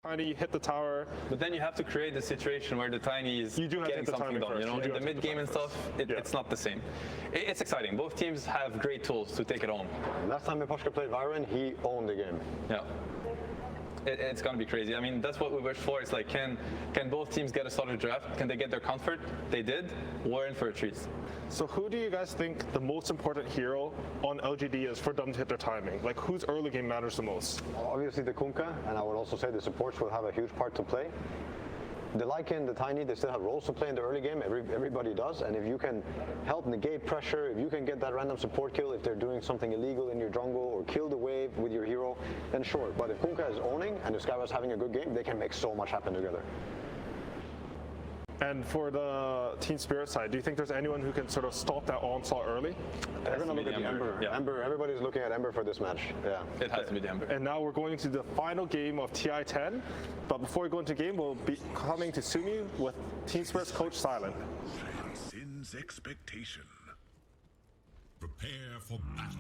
Tiny hit the tower. But then you have to create the situation where the Tiny is getting something done. You know, in the mid game and stuff, it's not the same. It's exciting. Both teams have great tools to take it home. Last time Miposhka played Viren, he owned the game. Yeah. It's gonna be crazy. I mean, that's what we wish for. It's like, can both teams get a solid draft? Can they get their comfort? They did. We're in for a treat. So who do you guys think the most important hero on LGD is for them to hit their timing? Like, whose early game matters the most? Obviously the Kunkka, and I would also say the supports will have a huge part to play. The Lycan, the Tiny, they still have roles to play in the early game. Everybody does, and if you can help negate pressure, if you can get that random support kill, if they're doing something illegal in your jungle or kill the wave with your hero, then sure. But if Kunkka is owning and if Skyra's having a good game, they can make so much happen together. And for the Team Spirit side, do you think there's anyone who can sort of stop that onslaught early? They're going to look at the Ember. Yeah. Ember. Everybody's looking at Ember for this match. Yeah. It has to be the Ember. And now we're going to the final game of TI10. But before we go into game, we'll be coming to Sumi with Team Spirit's coach Silent. Transcends expectation. Prepare for battle.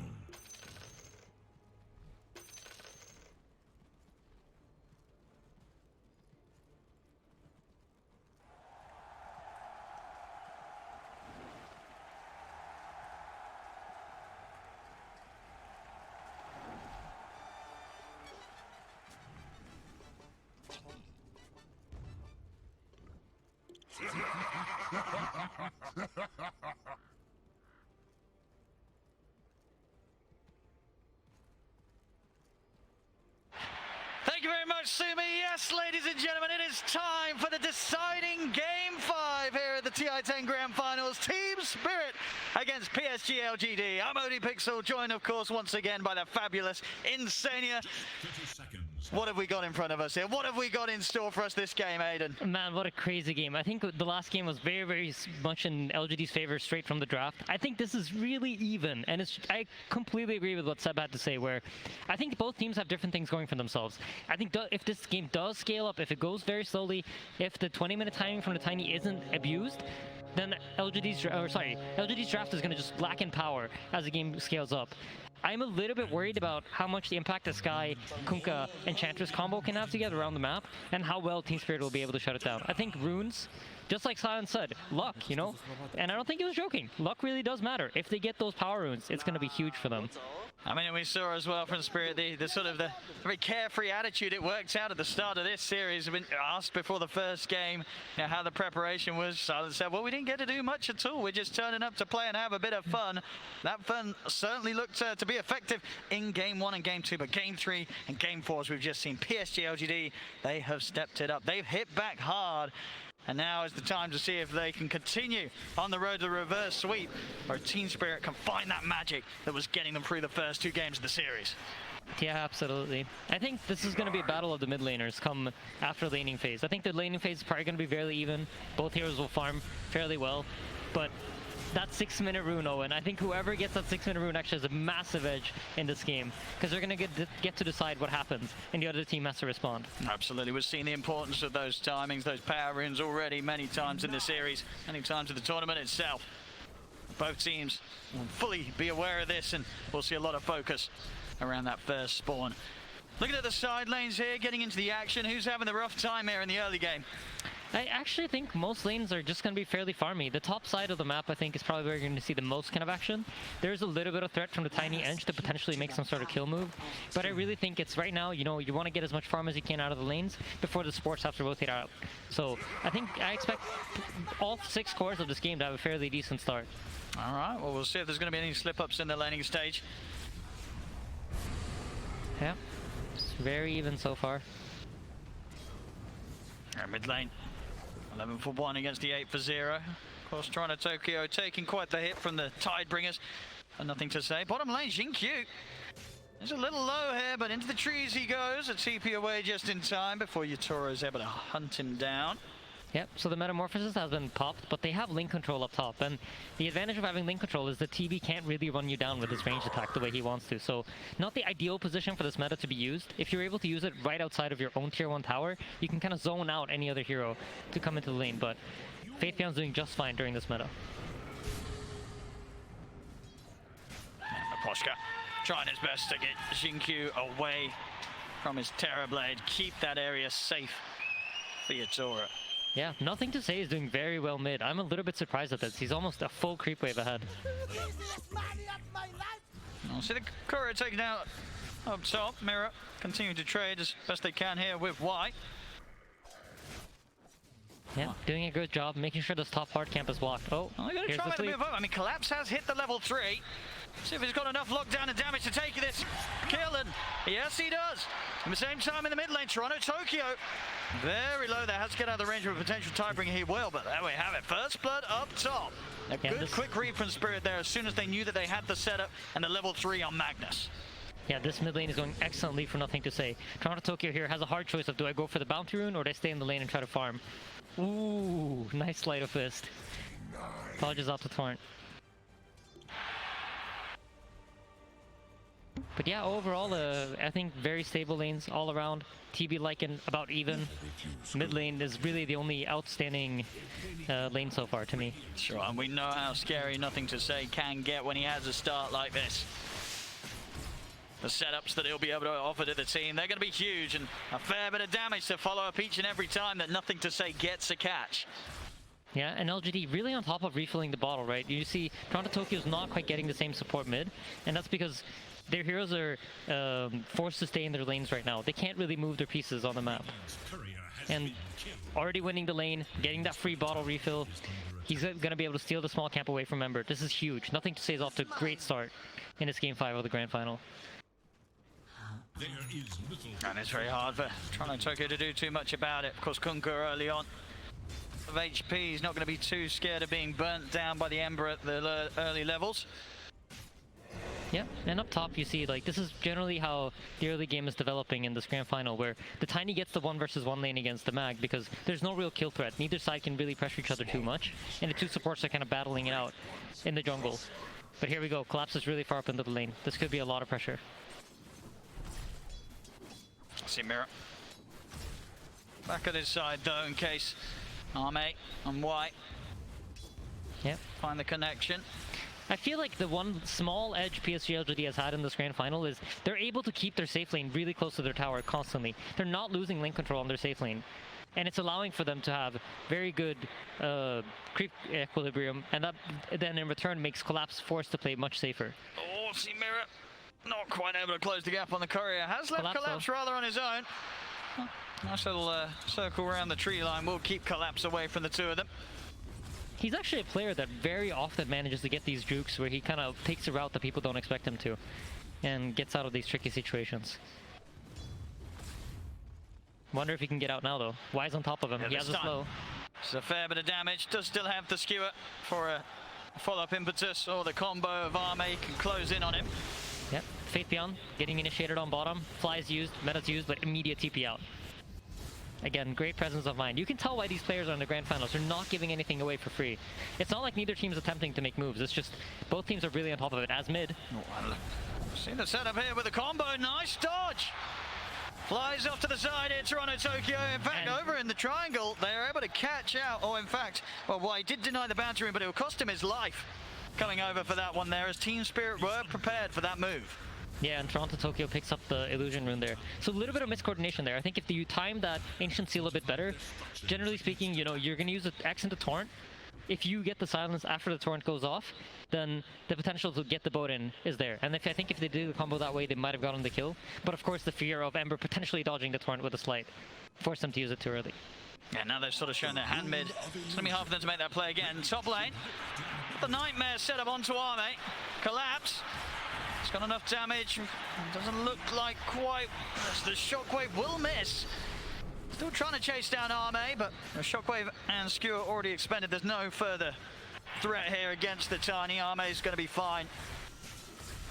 Thank you very much, Sumi. Yes, ladies and gentlemen, it is time for the deciding Game 5 here at the TI10 Grand Finals. Team Spirit against PSG.LGD. I'm ODPixel, joined, of course, once again by the fabulous Insania. 30 seconds. What have we got in front of us here? What have we got in store for us this game, Aiden? Man, what a crazy game. I think the last game was very, very much in LGD's favor straight from the draft. I think this is really even, and I completely agree with what Seb had to say, where I think both teams have different things going for themselves. I think if this game does scale up, if it goes very slowly, if the 20-minute timing from the Tiny isn't abused, then LGD's draft is going to just lack in power as the game scales up. I'm a little bit worried about how much the impact the Sky, Kunkka, Enchantress combo can have together around the map, and how well Team Spirit will be able to shut it down. I think runes, just like Silent said, luck, you know? And I don't think he was joking. Luck really does matter. If they get those power runes, it's going to be huge for them. I mean, we saw as well from Spirit the sort of the very carefree attitude it worked out at the start of this series. I've been asked before the first game, you know, how the preparation was. Silent said, well, we didn't get to do much at all. We're just turning up to play and have a bit of fun. That fun certainly looked to be effective in Game 1 and Game 2, but Game 3 and Game 4, as we've just seen, PSG.LGD, they have stepped it up. They've hit back hard. And now is the time to see if they can continue on the road to the reverse sweep, or Team Spirit can find that magic that was getting them through the first 2 games of the series. Yeah, absolutely. I think this is going to be a battle of the mid laners come after the laning phase. I think the laning phase is probably going to be fairly even. Both heroes will farm fairly well, but that 6-minute rune, Owen, I think whoever gets that 6-minute rune actually has a massive edge in this game, because they're going to get to decide what happens, and the other team has to respond. Absolutely. We've seen the importance of those timings, those power runes already many times in the series, many times in the tournament itself. Both teams will fully be aware of this, and we'll see a lot of focus around that first spawn. Looking at the side lanes here, getting into the action. Who's having the rough time here in the early game? I actually think most lanes are just going to be fairly farmy. The top side of the map, I think, is probably where you're going to see the most kind of action. There's a little bit of threat from the Tiny Edge to potentially make some sort of kill move. But I really think it's right now, you know, you want to get as much farm as you can out of the lanes before the supports have to rotate out. So I expect all 6 cores of this game to have a fairly decent start. All right, well, we'll see if there's going to be any slip-ups in the laning stage. Yeah, it's very even so far. Our mid lane. 11 for 1 against the 8 for 0. Of course, TORONTOTOKYO taking quite the hit from the Tidebringers. And nothing to say. Bottom lane, XinQ. It's a little low here, but into the trees he goes. A TP away just in time before Yatoro is able to hunt him down. Yep, so the Metamorphosis has been popped, but they have link control up top, and the advantage of having link control is that TB can't really run you down with his ranged attack the way he wants to, so not the ideal position for this meta to be used. If you're able to use it right outside of your own tier 1 tower, you can kind of zone out any other hero to come into the lane, but Faithbeyond's doing just fine during this meta. Miposhka trying his best to get XinQ away from his Terroblade. Keep that area safe for Yatoro. Yeah, NothingToSay is doing very well mid. I'm a little bit surprised at this. He's almost a full creep wave ahead. I'll see the courier taken out up top. Mirror continuing to trade as best they can here with Y. Yeah, doing a good job, making sure this top hard camp is blocked. Oh, I'm going to try to move up. I mean, Collapse has hit the level 3. See if he's got enough lockdown and damage to take this kill, and yes, he does. At the same time in the mid lane, TORONTOTOKYO very low there, has to get out of the range of a potential tiebringer. He will, but there we have it. First blood up top. A good quick read from Spirit there as soon as they knew that they had the setup and the level 3 on Magnus. Yeah, this mid lane is going excellently for NothingToSay. TORONTOTOKYO here has a hard choice of, do I go for the bounty rune or do I stay in the lane and try to farm? Ooh, nice sleight of fist. Dodges out to Torrent. But yeah, overall, I think very stable lanes all around. TB Lycan about even. Mid lane is really the only outstanding lane so far to me. Sure, and we know how scary NothingToSay can get when he has a start like this. The setups that he'll be able to offer to the team, they're going to be huge, and a fair bit of damage to follow up each and every time that NothingToSay gets a catch. Yeah, and LGD really on top of refilling the bottle, right? You see TORONTOTOKYO's not quite getting the same support mid, and that's because their heroes are forced to stay in their lanes right now. They can't really move their pieces on the map. And already winning the lane, getting that free bottle refill, he's going to be able to steal the small camp away from Ember. This is huge. NothingToSay is off to a great start in this Game 5 of the Grand Final. And it's very hard for TORONTOTOKYO to do too much about it. Of course, Kunku early on of HP, he's not going to be too scared of being burnt down by the Ember at the early levels. Yeah, and up top you see, like, this is generally how the early game is developing in this Grand Final, where the Tiny gets the 1v1 lane against the Mag because there's no real kill threat. Neither side can really pressure each other too much, and the two supports are kind of battling it out in the jungle. But here we go, Collapse is really far up into the lane. This could be a lot of pressure. See Mirror. Back at his side though, in case LaNm and Y. Yep. Find the connection. I feel like the one small edge PSG.LGD has had in this Grand Final is they're able to keep their safe lane really close to their tower constantly. They're not losing lane control on their safe lane. And it's allowing for them to have very good creep equilibrium, and that then in return makes Collapse forced to play much safer. Oh, see Mirror. Not quite able to close the gap on the courier. Has left Collapse rather on his own. Nice little circle around the tree line. Will keep Collapse away from the two of them. He's actually a player that very often manages to get these jukes where he kind of takes a route that people don't expect him to and gets out of these tricky situations. Wonder if he can get out now though. Y's on top of him. Yeah, he has a slow. It's a fair bit of damage. Does still have the skewer for a follow-up impetus, or the combo of LaNm can close in on him. Yep, Faith Beyond getting initiated on bottom. Fly's used, meta's used, but immediate TP out. Again, great presence of mind. You can tell why these players are in the Grand Finals. They're not giving anything away for free. It's not like neither team's attempting to make moves. It's just both teams are really on top of it as mid. See the setup here with the combo. Nice dodge. Flies off to the side here, TORONTOTOKYO. In fact, over in the triangle, they're able to catch out. Oh, in fact, well, he did deny the bounty ring, but it will cost him his life. Coming over for that one there, as Team Spirit were prepared for that move. Yeah, and TORONTOTOKYO picks up the illusion rune there. So a little bit of miscoordination there. I think if you time that Ancient Seal a bit better, generally speaking, you know, you're going to use an X into Torrent. If you get the silence after the Torrent goes off, then the potential to get the boat in is there. And I think if they did the combo that way, they might have gotten the kill. But of course, the fear of Ember potentially dodging the Torrent with a slight forced them to use it too early. Yeah, now they've sort of shown their hand mid. It's going to be hard for them to make that play again. Top lane, the Nightmare set up onto LaNm. Collapse. It's got enough damage. Doesn't look like quite. The shockwave will miss. Still trying to chase down LaNm, but the shockwave and skewer already expended. There's no further threat here against the Tiny. LaNm is going to be fine.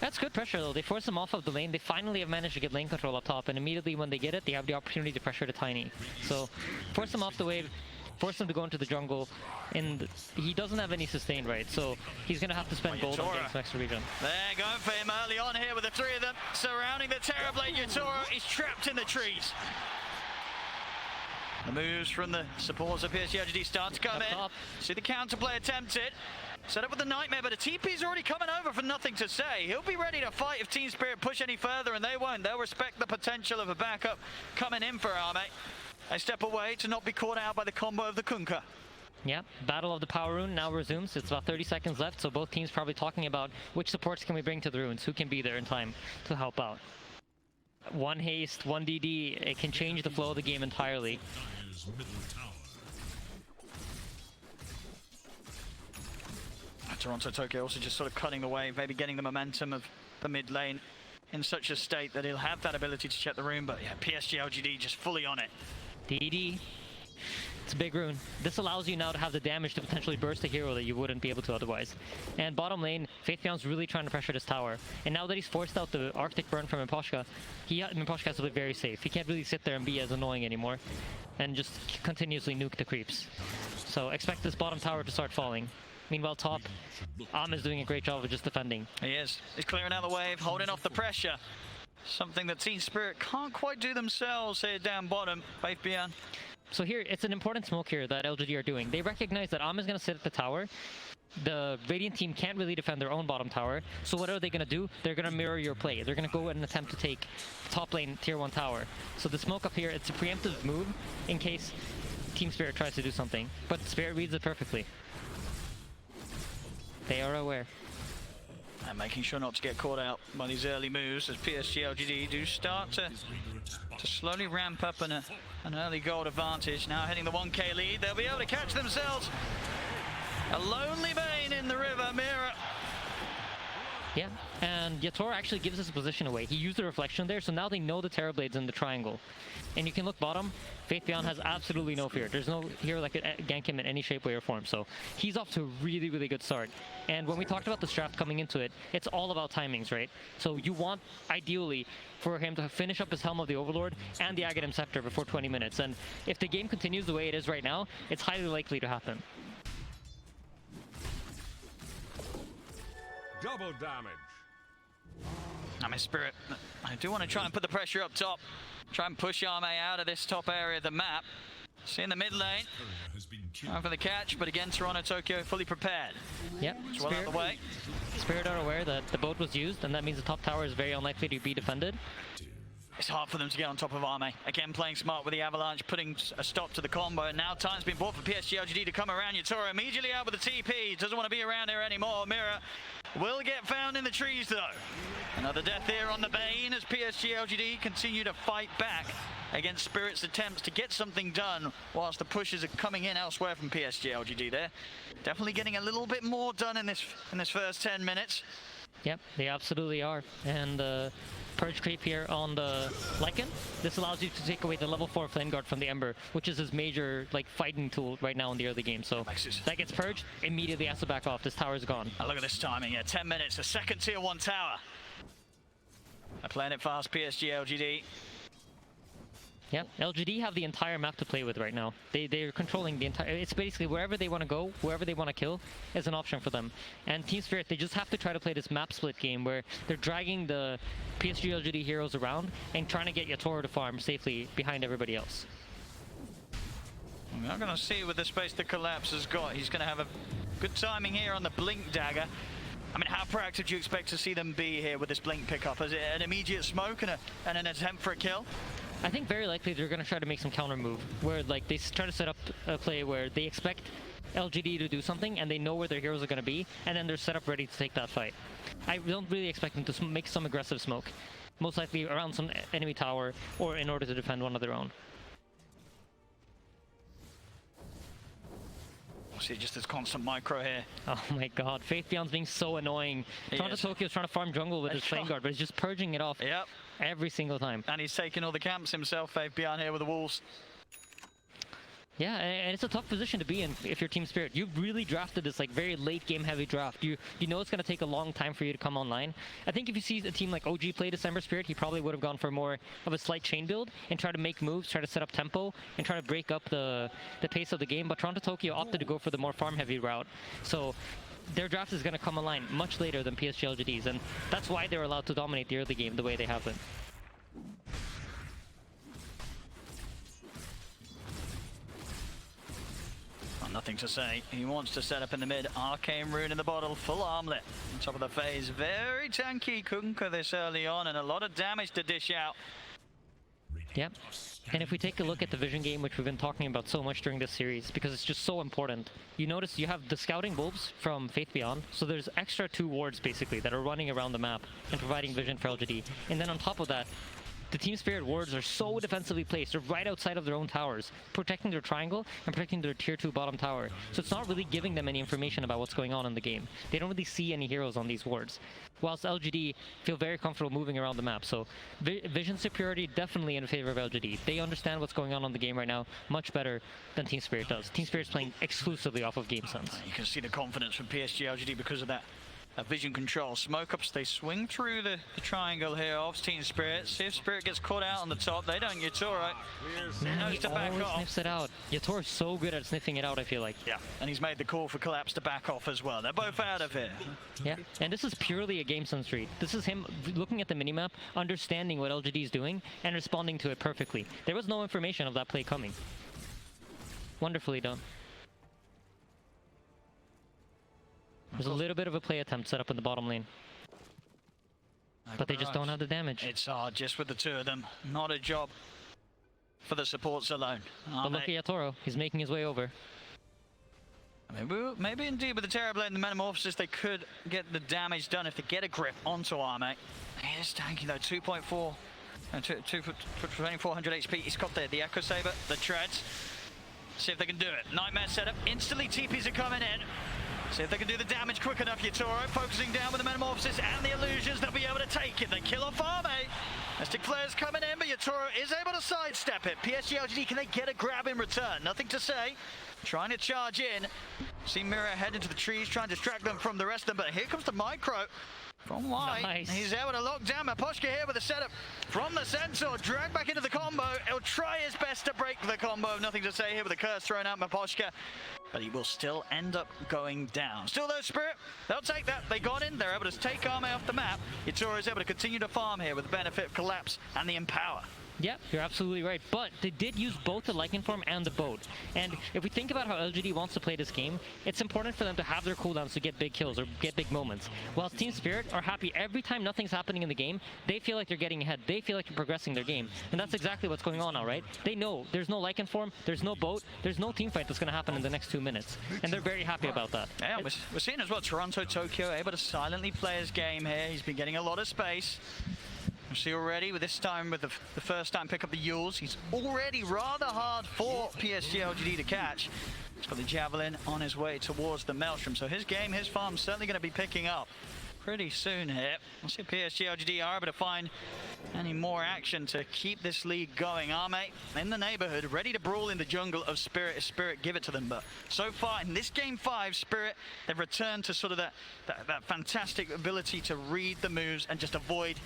That's good pressure though. They force them off of the lane. They finally have managed to get lane control up top, and immediately when they get it, they have the opportunity to pressure the Tiny. So force them off the wave, force him to go into the jungle, and he doesn't have any sustain, right? So he's going to have to spend gold on getting some extra regen. They're going for him early on here with the three of them surrounding the Terroblade. Yatoro is trapped in the trees. The moves from the supporters of PSG.LGD start to come in. See the counterplay attempted. Set up with the Nightmare, but a TP's already coming over for NothingToSay. He'll be ready to fight if Team Spirit push any further, and they won't. They'll respect the potential of a backup coming in for LaNm. They step away to not be caught out by the combo of the Kunkka. Yeah, Battle of the Power Rune now resumes. It's about 30 seconds left, so both teams probably talking about which supports can we bring to the runes, who can be there in time to help out. One haste, one DD, it can change the flow of the game entirely. TORONTOTOKYO also just sort of cutting the wave, maybe getting the momentum of the mid lane in such a state that he'll have that ability to check the rune, but yeah, PSG.LGD just fully on it. DD. It's a big rune. This allows you now to have the damage to potentially burst a hero that you wouldn't be able to otherwise. And bottom lane, Faithbeyond's really trying to pressure this tower. And now that he's forced out the Arctic burn from Miposhka, Miposhka has to be very safe. He can't really sit there and be as annoying anymore and just continuously nuke the creeps. So expect this bottom tower to start falling. Meanwhile, top, LaNm is doing a great job of just defending. He is. He's clearing out the wave, holding off the pressure. Something that Team Spirit can't quite do themselves here down bottom. Faithbeyond. So here, it's an important smoke here that LGD are doing. They recognize that LaNm is going to sit at the tower. The Radiant team can't really defend their own bottom tower. So what are they going to do? They're going to mirror your play. They're going to go and attempt to take top lane tier 1 tower. So the smoke up here, it's a preemptive move in case Team Spirit tries to do something. But Spirit reads it perfectly. They are aware. And making sure not to get caught out by these early moves as PSG.LGD do start to slowly ramp up an early gold advantage. Now hitting the 1k lead, they'll be able to catch themselves a lonely Bane in the river. Mira. Yeah, and Yatoro actually gives us a position away. He used the reflection there, so now they know the Terrorblade's in the triangle. And you can look bottom, Faithbeyond has absolutely no fear. There's no hero that could gank him in any shape, way, or form. So he's off to a really, really good start. And when we talked about the draft coming into it, it's all about timings, right? So you want, ideally, for him to finish up his Helm of the Overlord and the Aghanim Scepter before 20 minutes. And if the game continues the way it is right now, it's highly likely to happen. Double damage. I'm in Spirit. I do want to try and put the pressure up top. Try and push LaNm out of this top area of the map. See in the mid lane. Going for the catch, but again, TORONTOTOKYO fully prepared. Yep. It's well out of the way. Spirit are aware that the boat was used, and that means the top tower is very unlikely to be defended. It's hard for them to get on top of LaNm. Again, playing smart with the Avalanche, putting a stop to the combo. And now time's been bought for PSG.LGD to come around. Yatoro immediately out with the TP. Doesn't want to be around here anymore. Mira will get found in the trees, though. Another death here on the Bane as PSG.LGD continue to fight back against Spirit's attempts to get something done whilst the pushes are coming in elsewhere from PSG.LGD there. Definitely getting a little bit more done in this first 10 minutes. Yep, they absolutely are. And Purge creep here on the Lycan. This allows you to take away the level 4 Flame Guard from the Ember, which is his major fighting tool right now in the early game. So that gets purged, immediately has to back off. This tower is gone. Oh, look at this timing, yeah, 10 minutes, a second tier 1 tower. They're playing it fast, PSG.LGD. Yeah, LGD have the entire map to play with right now. They're controlling the entire... It's basically wherever they want to go, wherever they want to kill, is an option for them. And Team Spirit, they just have to try to play this map split game where they're dragging the PSG.LGD heroes around and trying to get Yatoro to farm safely behind everybody else. We're not going to see with the space the Collapse has got. He's going to have a good timing here on the Blink Dagger. I mean, how proactive do you expect to see them be here with this Blink pickup? Is it an immediate smoke and an attempt for a kill? I think very likely they're going to try to make some counter move where they try to set up a play where they expect LGD to do something and they know where their heroes are going to be, and then they're set up ready to take that fight. I don't really expect them to make some aggressive smoke, most likely around some enemy tower or in order to defend one of their own. See just this constant micro here. Oh my god, Faithbeyond's being so annoying. TORONTOTOKYO's trying to farm jungle with his Flame Guard, but he's just purging it off every single time. And he's taking all the camps himself, Faithbeyond here with the wolves. Yeah, and it's a tough position to be in if you're Team Spirit. You've really drafted this very late game heavy draft. You know it's going to take a long time for you to come online. I think if you see a team like OG play December Spirit, he probably would have gone for more of a slight chain build and try to make moves, try to set up tempo, and try to break up the pace of the game. But TORONTOTOKYO opted to go for the more farm heavy route. So their draft is going to come online much later than PSG.LGD's, and that's why they're allowed to dominate the early game the way they have been. Nothing to say. He wants to set up in the mid. Arcane Rune in the bottle. Full armlet. On top of the phase. Very tanky Kunkka this early on, and a lot of damage to dish out. Yep. And if we take a look at the vision game, which we've been talking about so much during this series, because it's just so important, you notice you have the scouting bulbs from Faith Beyond, so there's extra 2 wards basically that are running around the map and providing vision for LGD. And then on top of that, the Team Spirit wards are so defensively placed. They're right outside of their own towers, protecting their triangle and protecting their tier 2 bottom tower. So it's not really giving them any information about what's going on in the game. They don't really see any heroes on these wards. Whilst LGD feel very comfortable moving around the map. So vision superiority definitely in favor of LGD. They understand what's going on the game right now much better than Team Spirit does. Team Spirit's playing exclusively off of game sense. You can see the confidence from PSG.LGD because of that. Vision control. Smoke ups, they swing through the triangle here of Team Spirit. See if Spirit gets caught out on the top. They don't. Yatoro knows to back off. Sniffs it out. Yatoro's so good at sniffing it out, I feel like. Yeah, and he's made the call for Collapse to back off as well. They're both out of here. Yeah, and this is purely a game sense read. This is him looking at the minimap, understanding what LGD is doing, and responding to it perfectly. There was no information of that play coming. Wonderfully done. There's a little bit of a play attempt set up in the bottom lane. But they just don't have the damage. It's hard just with the 2 of them. Not a job for the supports alone. But look at Yatoro. He's making his way over. Maybe indeed with the Terroblade and the Metamorphosis they could get the damage done if they get a grip onto Arme. He is tanky though, 2.4 and 2400 HP. He's got the Echo Saber, the treads. See if they can do it. Nightmare setup. Instantly TPs are coming in. See if they can do the damage quick enough. Yatoro focusing down with the Metamorphosis and the illusions. They'll be able to take it. They kill off Arme. Mystic Flare's coming in, but Yatoro is able to sidestep it. PSG.LGD, can they get a grab in return? Nothing to say. Trying to charge in. See Mira head into the trees, trying to distract them from the rest of them, but here comes the micro. From White, nice. He's able to lock down Miposhka here with a setup from the Centaur, dragged back into the combo. He'll try his best to break the combo. Nothing to say here with the curse thrown out Miposhka, but he will still end up going down. Still though, Spirit, they'll take that. They got in, they're able to take Arme off the map. Yatoro is able to continue to farm here with the benefit of Collapse and the Empower. Yeah, you're absolutely right. But they did use both the Lycan form and the boat. And if we think about how LGD wants to play this game, it's important for them to have their cooldowns to get big kills or get big moments. Whilst Team Spirit are happy every time nothing's happening in the game, they feel like they're getting ahead. They feel like they're progressing their game. And that's exactly what's going on now, right? They know there's no Lycan form, there's no boat, there's no team fight that's going to happen in the next 2 minutes. And they're very happy about that. Yeah, we're seeing as well TORONTOTOKYO able to silently play his game here. He's been getting a lot of space. See already with this time with the first time pick up the Yules. He's already rather hard for PSG.LGD to catch. He's got the Javelin on his way towards the Maelstrom. So his game, his farm's certainly going to be picking up pretty soon here. We'll see if PSG.LGD are able to find any more action to keep this league going. Arme in the neighborhood, ready to brawl in the jungle of Spirit. If Spirit give it to them, but so far in this game 5, Spirit, they've returned to sort of that fantastic ability to read the moves and just avoid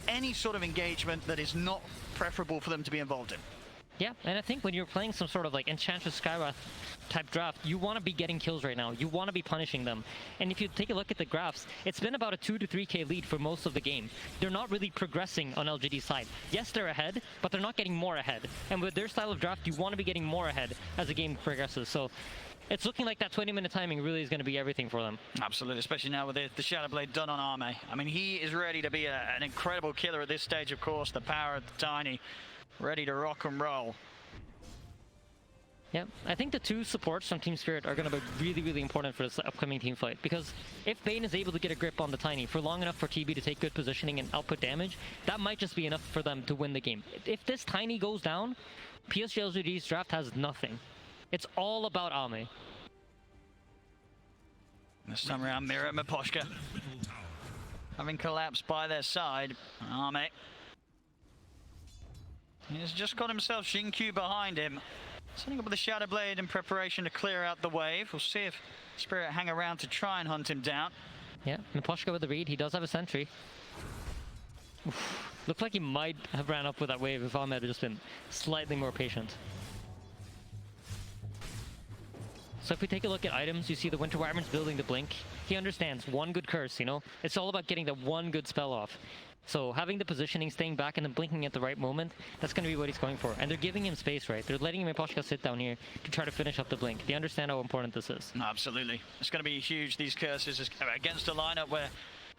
any sort of engagement that is not preferable for them to be involved in. Yeah, and I think when you're playing some sort of like Enchantress Skywrath type draft, you want to be getting kills right now. You want to be punishing them. And if you take a look at the graphs, it's been about a 2 to 3k lead for most of the game. They're not really progressing on LGD's side. Yes, they're ahead, but they're not getting more ahead. And with their style of draft, you want to be getting more ahead as the game progresses. So it's looking like that 20-minute timing really is going to be everything for them. Absolutely, especially now with the Shadowblade done on Arme. I mean, he is ready to be an incredible killer at this stage, of course. The power of the Tiny, ready to rock and roll. Yeah, I think the 2 supports from Team Spirit are going to be really, really important for this upcoming team fight. Because if Bane is able to get a grip on the Tiny for long enough for TB to take good positioning and output damage, that might just be enough for them to win the game. If this Tiny goes down, PSG.LGD's draft has nothing. It's all about Arme. This time around, Mira and Miposhka having collapsed by their side. Arme, he's just got himself XinQ behind him. Setting up with the Shadowblade in preparation to clear out the wave. We'll see if Spirit hang around to try and hunt him down. Yeah, Miposhka with the read. He does have a sentry. Oof. Looked like he might have ran up with that wave if Ahmed had just been slightly more patient. So if we take a look at items, you see the Winter Wyvern's building the Blink. He understands one good curse, you know? It's all about getting the one good spell off. So having the positioning, staying back, and then blinking at the right moment, that's going to be what he's going for. And they're giving him space, right? They're letting Miposhka sit down here to try to finish up the blink. They understand how important this is. No, absolutely. It's going to be huge, these curses, against a lineup where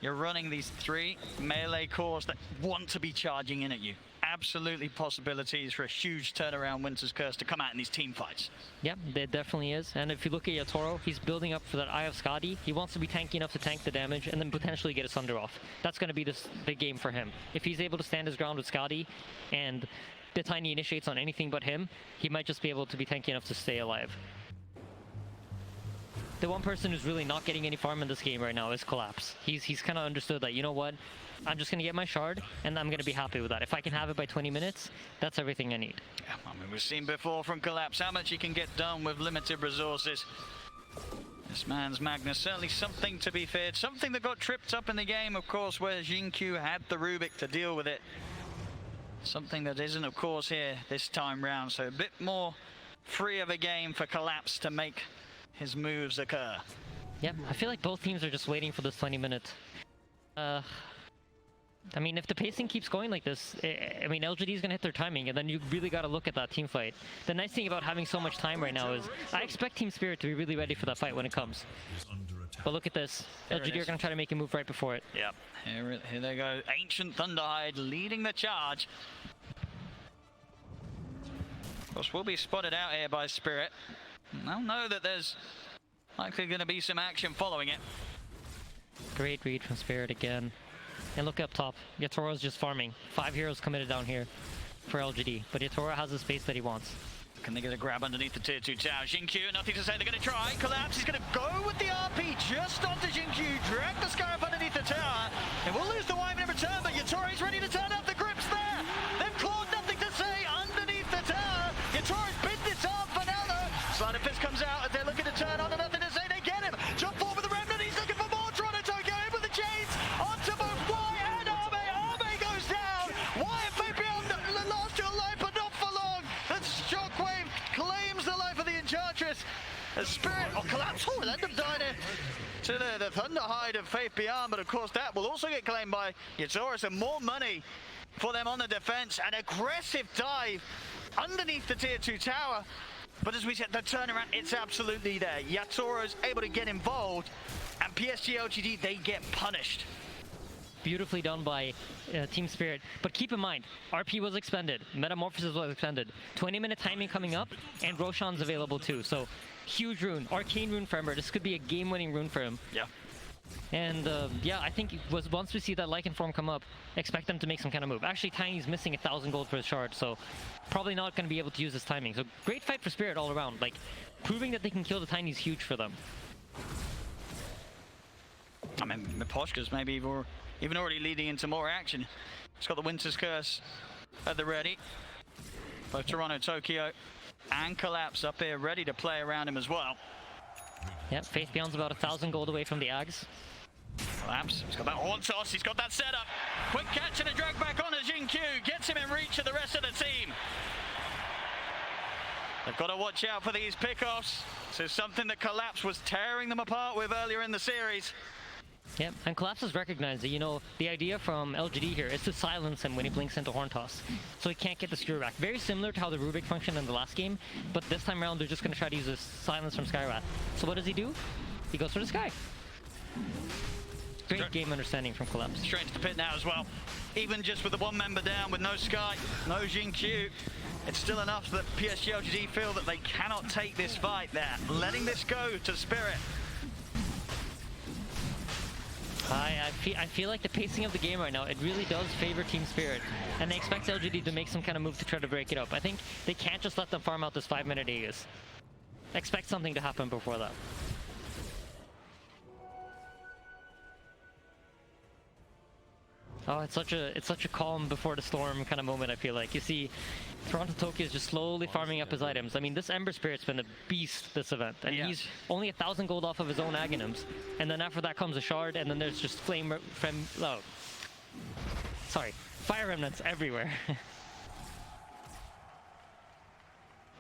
you're running these 3 melee cores that want to be charging in at you. Absolutely possibilities for a huge turnaround Winter's Curse to come out in these team fights. Yeah, there definitely is. And if you look at Yatoro, he's building up for that Eye of Skadi. He wants to be tanky enough to tank the damage and then potentially get a Sunder off. That's going to be the game for him. If he's able to stand his ground with Skadi and the Tiny initiates on anything but him, he might just be able to be tanky enough to stay alive. The one person who's really not getting any farm in this game right now is Collapse. He's kind of understood that, you know what, I'm just going to get my shard, and I'm going to be happy with that. If I can have it by 20 minutes, that's everything I need. Yeah, I mean, we've seen before from Collapse how much he can get done with limited resources. This man's Magnus, certainly something to be feared. Something that got tripped up in the game, of course, where XinQ had the Rubik to deal with it. Something that isn't, of course, here this time round. So a bit more free of a game for Collapse to make his moves occur. Yeah, I feel like both teams are just waiting for this 20 minutes. I mean, if the pacing keeps going like this, I mean, LGD is going to hit their timing, and then you really got to look at that team fight. The nice thing about having so much time right now is I expect Team Spirit to be really ready for that fight when it comes. But look at this. LGD are going to try to make a move right before it. Yep, here they go. Ancient Thunderhide leading the charge. Of course, we'll be spotted out here by Spirit. They'll know that there's likely going to be some action following it. Great read from Spirit again. And look up top, Yatoro's just farming. 5 heroes committed down here for LGD, but Yatoro has the space that he wants. Can they get a grab underneath the tier 2 tower? XinQ, nothing to say, they're going to try. Collapse, he's going to go with the RP just onto XinQ, drag the Scarab underneath the tower, and we'll lose the Wyvern in return, but Yatoro's ready to turn up the grips there. They've clawed nothing to say underneath the tower. Yatoro's bid this up for now though. Sleight of Fist comes out as they're looking to turn on to nothing to say, they get him. Jump forward with the Remnant, he's looking for more. TORONTOTOKYO in with the chains onto both Y and Arbe. Arbe goes down. Y and Fabian lost your life, but not for long. And Shockwave claims the life of the Enchantress. The Spirit, Collapse, will end up dying to the Thunderhide of Faith Beyond, but of course that will also get claimed by Yatoro, so more money for them on the defense. An aggressive dive underneath the tier 2 tower, but as we said, the turnaround, it's absolutely there. Yatoro is able to get involved, and PSG.LGD, they get punished. Beautifully done by Team Spirit. But keep in mind, RP was expended, Metamorphosis was expended, 20-minute timing coming up, and Roshan's available too. So huge rune, arcane rune for Ember. This could be a game-winning rune for him. Yeah. And yeah, I think once we see that Lycan form come up, expect them to make some kind of move. Actually, Tiny's missing 1,000 gold for his shard, so probably not going to be able to use his timing. So great fight for Spirit all around. Like, proving that they can kill the Tiny is huge for them. I mean, Miposhka's maybe even already leading into more action. He's got the Winter's Curse at the ready. Both TORONTOTOKYO and Collapse up here ready to play around him as well. Yep, Faith Beyond's about 1,000 gold away from the Ags. Collapse, he's got that horn toss, he's got that setup. Quick catch and a drag back on as XinQ gets him in reach of the rest of the team. They've got to watch out for these pickoffs. This is something that Collapse was tearing them apart with earlier in the series. Yep, and Collapse has recognized that, you know, the idea from LGD here is to silence him when he blinks into Horn Toss, so he can't get the Skewer back. Very similar to how the Rubik functioned in the last game, but this time around they're just going to try to use this silence from Skywrath. So what does he do? He goes for the Sky. Great game understanding from Collapse. Straight to the pit now as well. Even just with the one member down with no Sky, no XinQ, it's still enough that PSG.LGD feel that they cannot take this fight there. Letting this go to Spirit. I feel like the pacing of the game right now, it really does favor Team Spirit, and they expect LGD to make some kind of move to try to break it up. I think they can't just let them farm out this 5-minute Aegis. Expect something to happen before that. Oh, it's such a calm before the storm kind of moment, I feel like. You see, TORONTOTOKYO is just slowly farming up his items. I mean, this Ember Spirit's been a beast this event, and he's only 1,000 gold off of his own Aghanims. And then after that comes a shard, and then there's just Fire Remnants everywhere.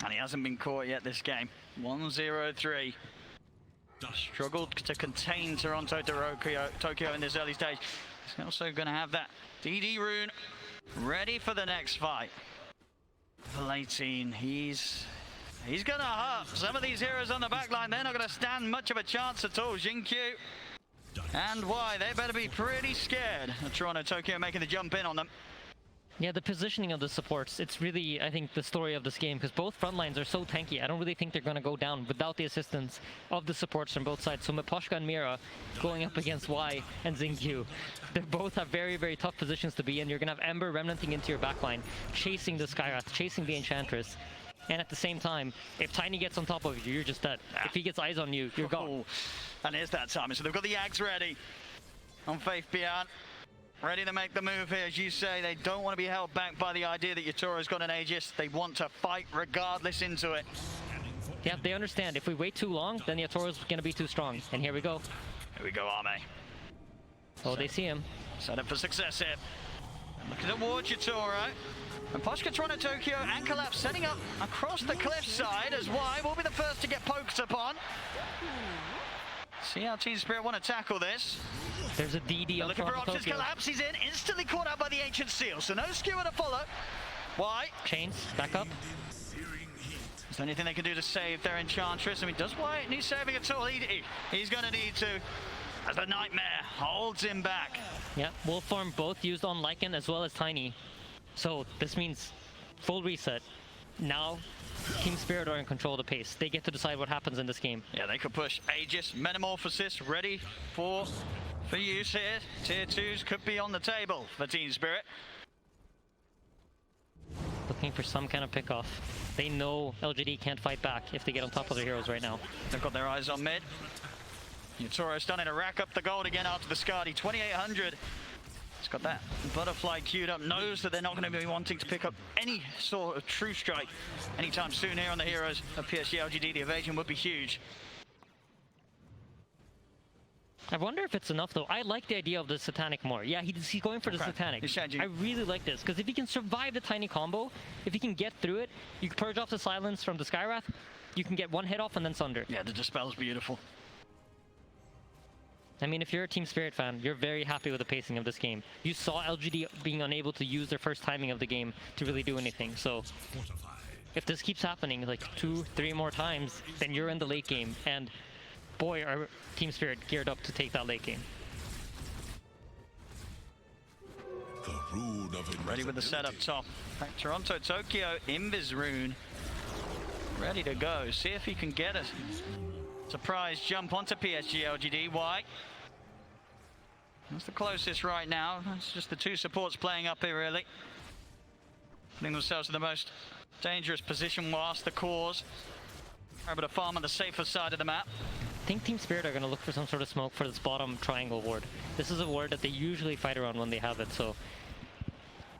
And he hasn't been caught yet this game. 1-0-3. Struggled to contain TORONTOTOKYO in this early stage. He's also going to have that DD rune ready for the next fight. Palatine, he's going to hurt. Some of these heroes on the backline, they're not going to stand much of a chance at all. XinQ and Y, they better be pretty scared. TORONTOTOKYO making the jump in on them. Yeah, the positioning of the supports, it's really, I think, the story of this game, because both front lines are so tanky. I don't really think they're going to go down without the assistance of the supports from both sides. So Miposhka and Mira going up against Y and XinQ. They both have very, very tough positions to be in. You're going to have Ember remnanting into your backline, chasing the Skywrath, chasing the Enchantress. And at the same time, if Tiny gets on top of you, you're just dead. If he gets eyes on you, you're gone. And here's that time. So they've got the Yags ready on Faith Beyond. Ready to make the move here, as you say. They don't want to be held back by the idea that Yatoro's got an Aegis. They want to fight regardless into it. Yeah, they understand. If we wait too long, then Yatoro's going to be too strong. And here we go. Here we go, Arme. Oh, they see him. Set up for success here. Looking towards Yatoro. And Miposhka, TORONTOTOKYO, and Collapse setting up across the cliffside as Y will be the first to get poked upon. See how Team Spirit want to tackle this. There's a DD on looking for options. TORONTOTOKYO. Collapse, he's in, instantly caught out by the Ancient Seal, so no skewer to follow. Y. Chains, back up. Is there anything they can do to save their Enchantress? I mean, does Y need saving at all? He's going to need to, as the Nightmare holds him back. Yeah, Wolf Form both used on Lycan as well as Tiny. So this means full reset. Now, Team Spirit are in control of the pace. They get to decide what happens in this game. Yeah, they could push Aegis, Metamorphosis, ready for use here. Tier 2s could be on the table for Team Spirit. Looking for some kind of pickoff. They know LGD can't fight back if they get on top of their heroes right now. They've got their eyes on mid. Yatoro's starting to rack up the gold again after the Skadi. 2,800. He's got that butterfly queued up, knows that they're not going to be wanting to pick up any sort of true strike anytime soon here on the heroes of PSG.LGD. The evasion would be huge. I wonder if it's enough though. I like the idea of the Satanic more. Yeah, he's going for the Satanic. I really like this, because if he can survive the Tiny combo, if he can get through it, you can purge off the silence from the Skywrath, you can get one hit off and then Sunder. Yeah, the Dispel's beautiful. I mean, if you're a Team Spirit fan, you're very happy with the pacing of this game. You saw LGD being unable to use their first timing of the game to really do anything. So if this keeps happening like 2-3 more times, then you're in the late game. And boy, are Team Spirit geared up to take that late game. Ready with the setup top. TORONTOTOKYO, Invis rune. Ready to go. See if he can get a surprise jump onto PSG.LGD. Y. That's the closest right now. It's just the two supports playing up here, really. Putting themselves in the most dangerous position whilst the cores are able to farm on the safer side of the map. I think Team Spirit are going to look for some sort of smoke for this bottom triangle ward. This is a ward that they usually fight around when they have it, so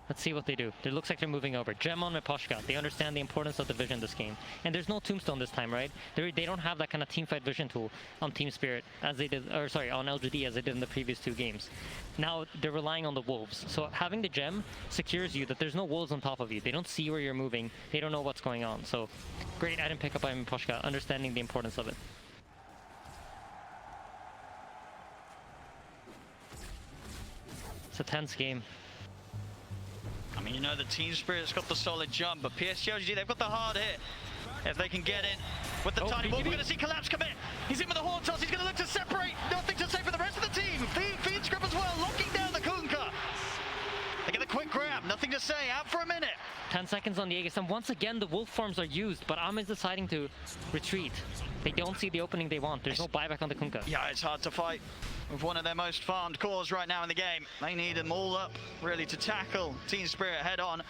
let's see what they do. It looks like they're moving over. Gem on Miposhka. They understand the importance of the vision this game. And there's no Tombstone this time, right? They don't have that kind of teamfight vision tool on Team Spirit as they did, or sorry, on LGD as they did in the previous 2 games. Now they're relying on the wolves. So having the gem secures you that there's no wolves on top of you. They don't see where you're moving. They don't know what's going on. So great item pickup by Miposhka, understanding the importance of it. It's a tense game. I mean, you know, the Team Spirit's got the solid jump, but PSG.LGD, they've got the hard hit. If they can get in with the Tiny Wolf, we're going to see Collapse come in. He's in with the Horn Toss. He's going to look to separate. NothingToSay for the rest of the team. Fiend's Grip as well, locking down the Kunkka. They get the quick grab. NothingToSay out for a minute. 10 seconds on the Aegis, and once again the wolf forms are used, but Am is deciding to retreat. They don't see the opening they want. There's no buyback on the Kunkka. Yeah, it's hard to fight with one of their most farmed cores right now in the game. They need them all up, really, to tackle Team Spirit head on.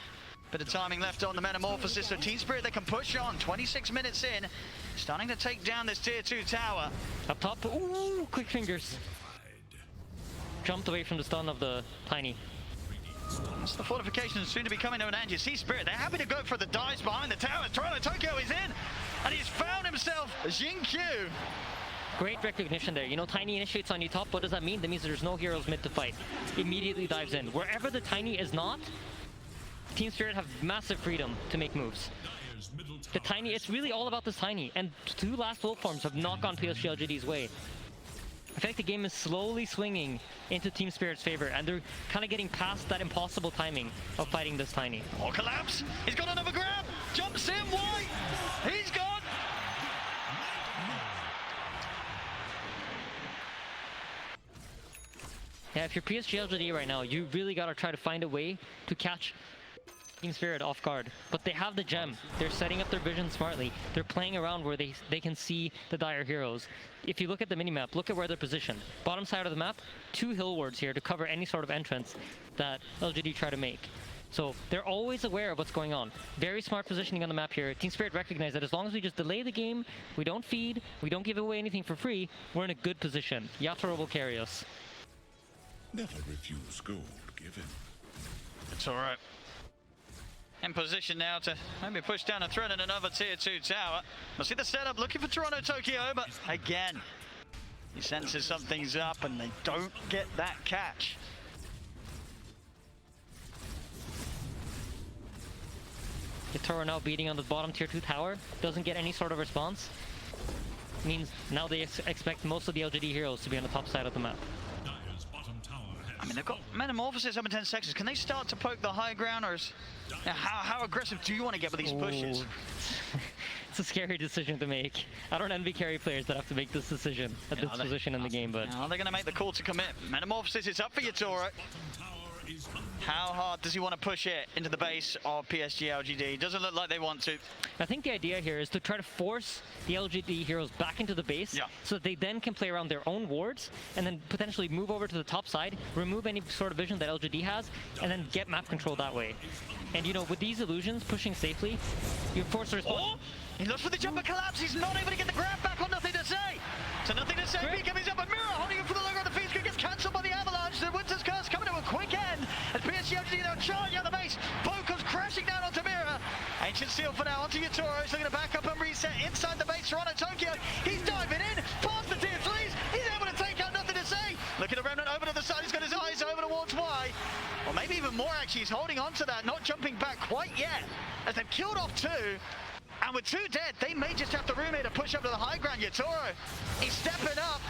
Bit of timing left on the Metamorphosis, so Team Spirit, they can push on. 26 minutes in, starting to take down this tier 2 tower. Up top, ooh, quick fingers. Jumped away from the stun of the Tiny. It's the fortification soon to be coming to an end. You see Spirit, they're happy to go for the dives behind the tower. TORONTOTOKYO is in, and he's found himself XinQ. Great recognition there. You know, Tiny initiates on you top. What does that mean? That means there's no heroes mid to fight. Immediately dives in. Wherever the Tiny is not, Team Spirit have massive freedom to make moves. The Tiny, it's really all about this Tiny. And 2 last wolf forms have not gone PSG.LGD's way. I feel like the game is slowly swinging into Team Spirit's favor, and they're kind of getting past that impossible timing of fighting this Tiny. Oh, collapse! He's got another grab! Jumps in, White! He's gone! Yeah, if you're PSG.LGD right now, you really gotta try to find a way to catch Team Spirit off guard. But they have the gem. They're setting up their vision smartly. They're playing around where they can see the dire heroes. If you look at the minimap, look at where they're positioned. Bottom side of the map, 2 hill wards here to cover any sort of entrance that LGD try to make. So they're always aware of what's going on. Very smart positioning on the map here. Team Spirit recognize that as long as we just delay the game, we don't feed, we don't give away anything for free, we're in a good position. Yatoro will carry us. Never refuse gold given. It's alright. In position now to maybe push down a threat in another tier 2 tower. We'll see the setup looking for TORONTOTOKYO, but again, he senses something's up and they don't get that catch. Yatoro now beating on the bottom tier 2 tower, doesn't get any sort of response. Means now they expect most of the LGD heroes to be on the top side of the map. I mean, they've got Metamorphosis up in 10 seconds. Can they start to poke the high ground, or is, how aggressive do you want to get with these pushes? It's a scary decision to make. I don't envy carry players that have to make this decision at this position in the game, but... Are they going to make the call to commit? Metamorphosis is up for Yatoro. How hard does he want to push it into the base of PSG.LGD? Doesn't look like they want to. I think the idea here is to try to force the LGD heroes back into the base, so that they then can play around their own wards and then potentially move over to the top side, remove any sort of vision that LGD has, and then get map control that way. And you know, with these illusions pushing safely, you're forced to respond. Oh! He looks for the jumper collapse. He's not able to get the grab back on NothingToSay. So NothingToSay beacon is up, and Mirror holding him for the logo of the feed screen gets cancelled by the avalanche. The Winter's Curse coming to a quick end as PSG.LGD now charging out the base. Boolk comes crashing down onto Mirror. Ancient Seal for now onto Yatoro. He's looking to back up and reset inside the base. TORONTOTOKYO. He's diving in past the tier 3s. He's able to take out NothingToSay. Looking at Remnant over to the side. He's got his eyes over towards Y. Or maybe even more actually. He's holding on to that, not jumping back quite yet as they've killed off 2. And with 2 dead, they may just have the room here to push up to the high ground. Yatoro, he's stepping up.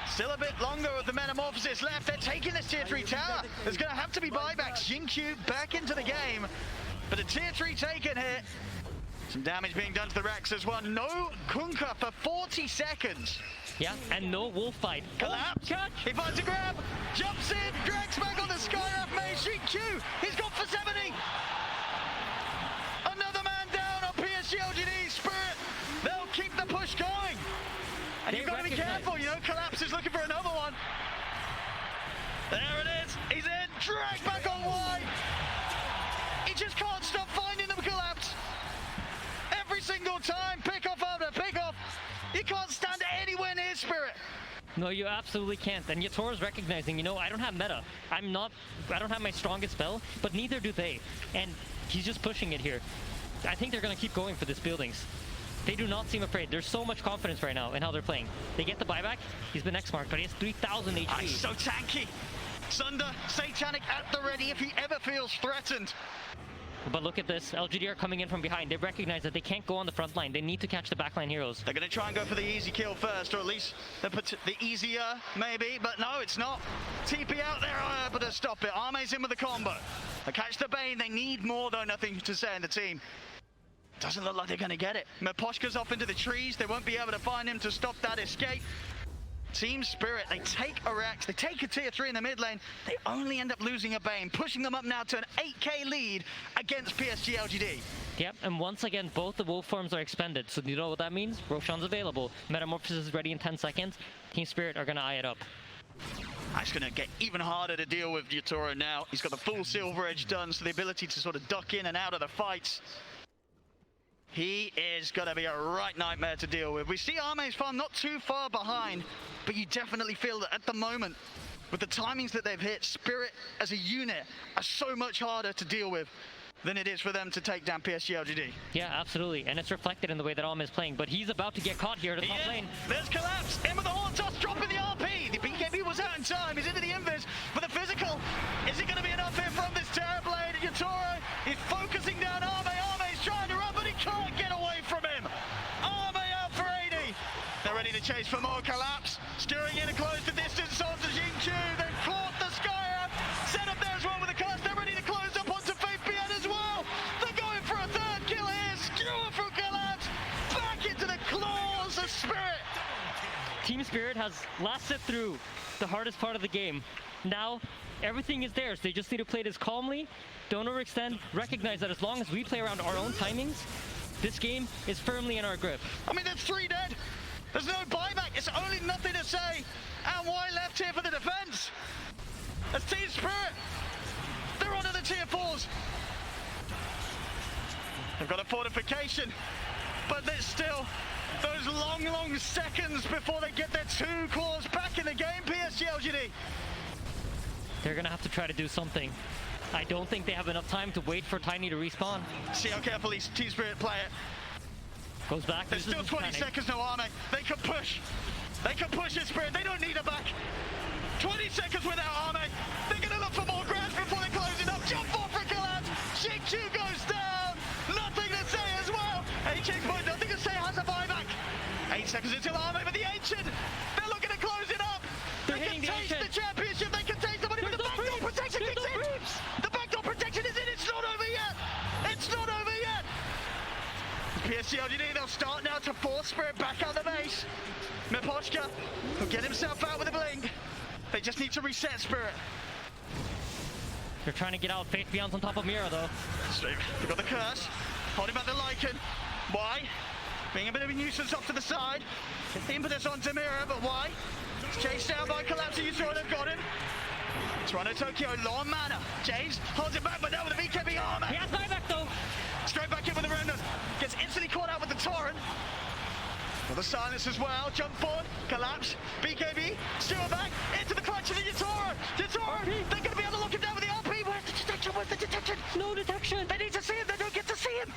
Still a bit longer with the Metamorphosis left. They're taking this tier 3 tower. There's going to have to be buybacks. XinQ back into the game. But a tier 3 taken here. Some damage being done to the Rex as well. No Kunkka for 40 seconds. Yeah, and no wolf fight. Collapse. Catch. He finds a grab. Jumps in. Drags back on the Skyraf main. XinQ. He's got for 70. Another man down on PSG.LGD. Spirit. They'll keep the push going. And you've got to be careful, you know, Collapse is looking for another one. There it is, he's in, dragged back on Y. He just can't stop finding them, Collapse. Every single time, pick off after pick off. You can't stand anywhere near Spirit. No, you absolutely can't. And Yatoro's recognizing, you know, I don't have meta. I don't have my strongest spell, but neither do they. And he's just pushing it here. I think they're going to keep going for this buildings. They do not seem afraid. There's so much confidence right now in how they're playing. They get the buyback. He's been X-marked, but he has 3,000 HP. He's so tanky. Sunder, Satanic at the ready if he ever feels threatened. But look at this. LGD are coming in from behind. They recognize that they can't go on the front line. They need to catch the backline heroes. They're going to try and go for the easy kill first, or at least the easier, maybe. But no, it's not. TP out there, able to stop it. Arme's in with the combo. They catch the Bane. They need more, though. NothingToSay in the team. Doesn't look like they're going to get it. Miposhka's off into the trees. They won't be able to find him to stop that escape. Team Spirit, they take a Rex, they take a tier 3 in the mid lane. They only end up losing a Bane, pushing them up now to an 8k lead against PSG.LGD. Yep, and once again, both the wolf forms are expended. So you know what that means? Roshan's available. Metamorphosis is ready in 10 seconds. Team Spirit are going to eye it up. That's going to get even harder to deal with Yatoro now. He's got the full Silver Edge done, so the ability to sort of duck in and out of the fights. He is going to be a right nightmare to deal with. We see Arme's farm not too far behind, but you definitely feel that at the moment, with the timings that they've hit, Spirit as a unit are so much harder to deal with than it is for them to take down PSG.LGD. Yeah, absolutely, and it's reflected in the way that Arme is playing, but he's about to get caught here at the top lane. There's Collapse, in with the Horn Toss, dropping the RP. The BKB was out in time, he's into the invis, but the physical, is it going to be enough here from this Terroblade? Yatoro is focusing down Arme. Arme's trying to run, but he can't get away from him. Arme out for 80. They're ready to chase for more Collapse. Skewing in to close the distance onto XinQ. They've caught the Skyer. Set up there as well with the curse. They're ready to close up onto FateBN as well. They're going for a third kill here. Skewer from Collapse. Back into the claws of Spirit. Team Spirit has lasted through the hardest part of the game. Now, everything is theirs. They just need to play this calmly, don't overextend, recognize that as long as we play around our own timings, this game is firmly in our grip. I mean, there's 3 dead. There's no buyback. It's only nothing to say. And why left here for the defense? As Team Spirit, they're onto the tier 4s. They've got a fortification, but there's still those long seconds before they get their 2 claws back in the game, PSG.LGD. They're gonna have to try to do something. I don't think they have enough time to wait for Tiny to respawn. See how carefully Team Spirit play it. Goes back. There's still 20 seconds, no armor. They can push. They can push in Spirit. They don't need a back. 20 seconds without armor. They're gonna look for more grabs before they close it up. Jump off for Collapse. XinQ goes down. Nothing to say as well. HX Nothing to Say has a buyback. 8 seconds until armor, but the Ancient, they're looking to close it up. They're They can hitting the taste Ancient. the championship. They can taste the money, but the backdoor protection kicks in. The backdoor protection is in. It's not over yet. It's not over yet. PSG.LGD, they'll start now to force Spirit back out the base. Miposhka will get himself out with a blink. They just need to reset Spirit. They're trying to get out. FateBN's on top of Mira though. Straight. They've got the curse. Holding back the Lycan. Why? Being a bit of a nuisance off to the side. Impetus onto Mira, but why? It's chased down by Collapse. Yatoro, they've got him. TORONTOTOKYO, low on mana. James holds it back, but now with the BKB armor. He has buyback though. Straight back in with the Remnant. Gets instantly caught out with the Torrent. Well, the silence as well. Jump forward. Collapse. BKB. Steal back. Into the clutch of the Yatoro. Yatoro. They're going to be able to look him down with the RP. Where's the detection? Where's the detection? No detection. They need to see him. They don't get to see him.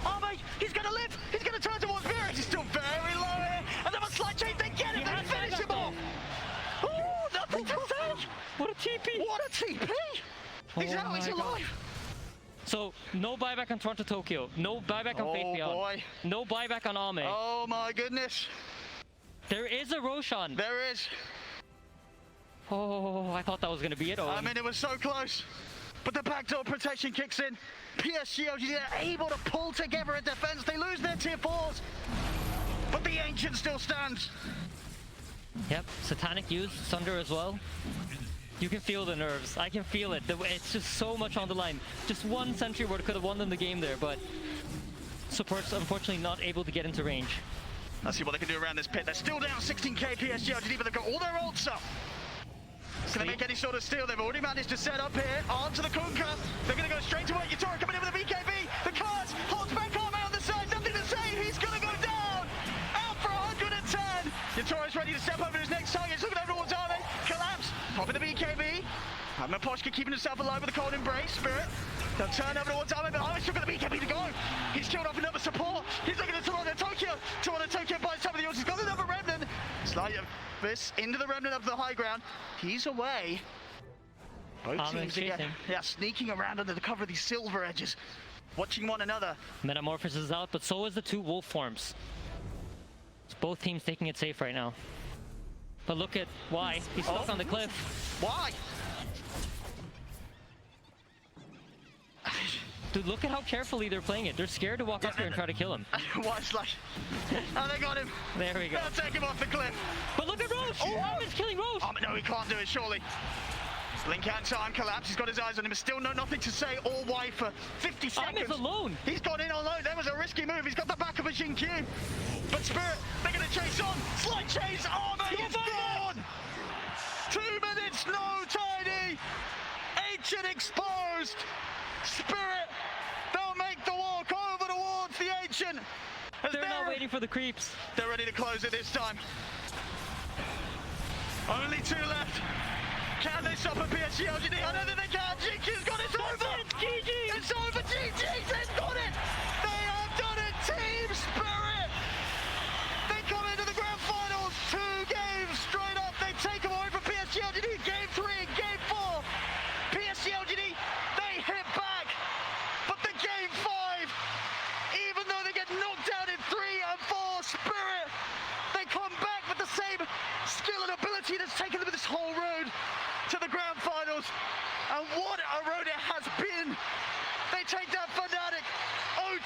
Oh, mate. He's going to live. He's going to turn towards Borax. He's still very low here. And then a slight change. They get him. They finish him off. Oh, nothing to say. What a TP. What a TP. He's out. He's alive. So, no buyback on TORONTOTOKYO, no buyback on FateBN, boy. no buyback on Ame. Oh my goodness. There is a Roshan. There is. Oh, I thought that was going to be it. I mean, it was so close. But the backdoor protection kicks in. PSG.LGD are able to pull together a defense. They lose their tier 4s. But the Ancient still stands. Yep, Satanic used, Sunder as well. You can feel the nerves. I can feel it. It's just so much on the line. Just one sentry ward could have won them the game there, but support's unfortunately not able to get into range. Let's see what they can do around this pit. They're still down 16k PSG.LGD, but they've got all their ults up. Can they make any sort of steal? They've already managed to set up here onto the Kunkka. They're going to go straight to it. Yatoro coming in with the BKB. The cards holds back arm out on the side. Nothing to say. He's going to go down. Out for 110. Yatoro's ready to step over to his next target. He's looking over towards Arme. Collapse. Popping the BKB. Miposhka keeping himself alive with a cold embrace. Spirit. They'll turn over towards Arme, but Arme's still got the BKB to go. He's killed off another support. He's looking at TORONTOTOKYO. TORONTOTOKYO by the time of the ults. He's got another Remnant. Slight this into the Remnant up the high ground. He's away. Both teams again. Yeah, sneaking around under the cover of these silver edges. Watching one another. Metamorphosis is out, but so is the 2 wolf forms. It's both teams taking it safe right now. But look at why. He's stuck on the cliff. Why? Dude, look at how carefully they're playing it. They're scared to walk up here and try to kill him. Watch like. Oh, they got him. There we go. They'll take him off the cliff. But look at Roche! Oh, Armin's killing Roche! Oh, no, he can't do it, surely. Blink out time, Collapse. He's got his eyes on him. Still nothing to say or why for 50 seconds. Armin's alone. He's got in alone. That was a risky move. He's got the back of a XinQ. But Spirit, they're going to chase on. Slight chase. Arme is gone. 2 minutes, no Tiny. Ancient exposed. Spirit, they'll make the walk over towards the Ancient. They're not waiting for the creeps. They're ready to close it this time. Only 2 left. Can they stop a PSG.LGD? I know that they can. XinQ's got it. It's over. It's GG. It's over. They've got it. They have done it. Team Spirit. They come into the grand finals. 2 games straight up. They take them away from PSG.LGD. Game 3 and Game 4. PSG.LGD, they hit back. But the Game 5, even though they get knocked down in 3 and 4, Spirit, they come back with the same skill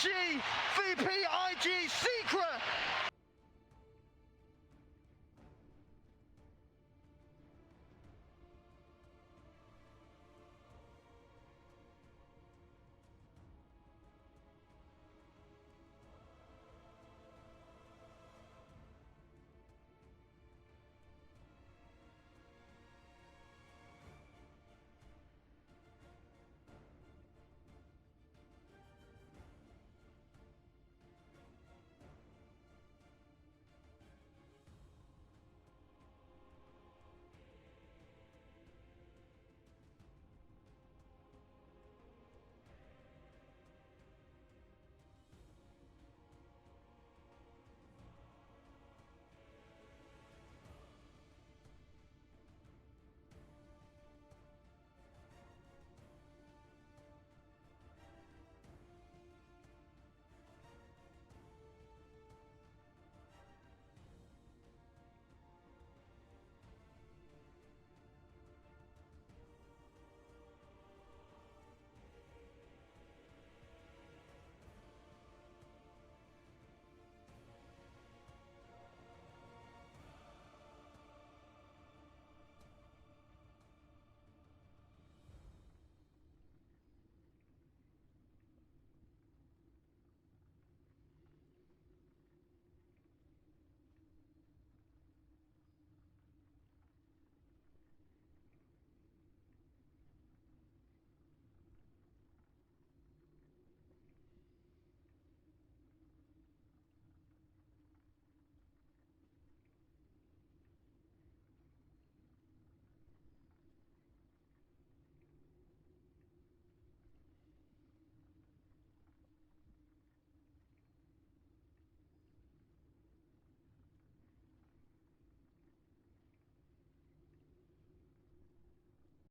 IG, VP IG Secret.